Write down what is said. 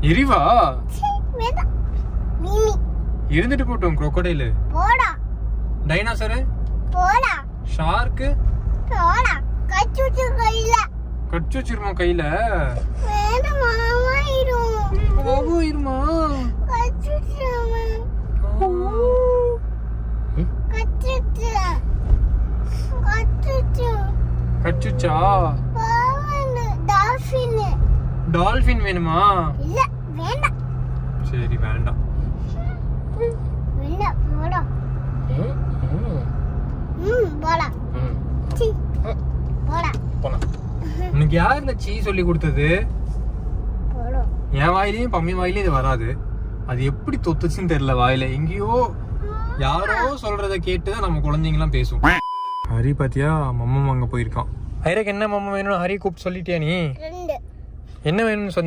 எரிவா வேண்டாம். மிமி இருந்துட்டு போட்டோம். crocodile, போடா டைனோசர், போடா ஷார்க், போடா கச்சுச்சு கையில கடிச்சு வச்சிருமா கையில. வேண்டாம் மாமாயிரும் பாபு இருமா. கச்சுச்சு கச்சுச்சு கச்சுச்சு கடிச்சுச்சா? பாவன் டால்பின் டால்பின் வேணுமா? இல்ல வேண்டாம். சரி வேண்டாம். இல்ல போடா போடா சீ போடா போலாம். உனக்கு யார் இந்த சீ சொல்லி கொடுத்தது? போடா என் வாயிலையும் பம்மி வாயிலையும் இது வராது. அது எப்படி தொத்துச்சுன்னு தெரியல. வாயில எங்கேயோ யாரோ சொல்றத கேட்டுதான் நம்ம குழந்தைங்கலாம் பேசும். ஹரி பாத்தியா, மம்மம் அங்க போயிருக்கான். ஹரிக்கு என்ன மம்மம் வேணும்? ஹரி கூப்பிட்டு சொல்லிட்டியா நீ? ரெண்டு என்ன வேணும்னு சொன்ன?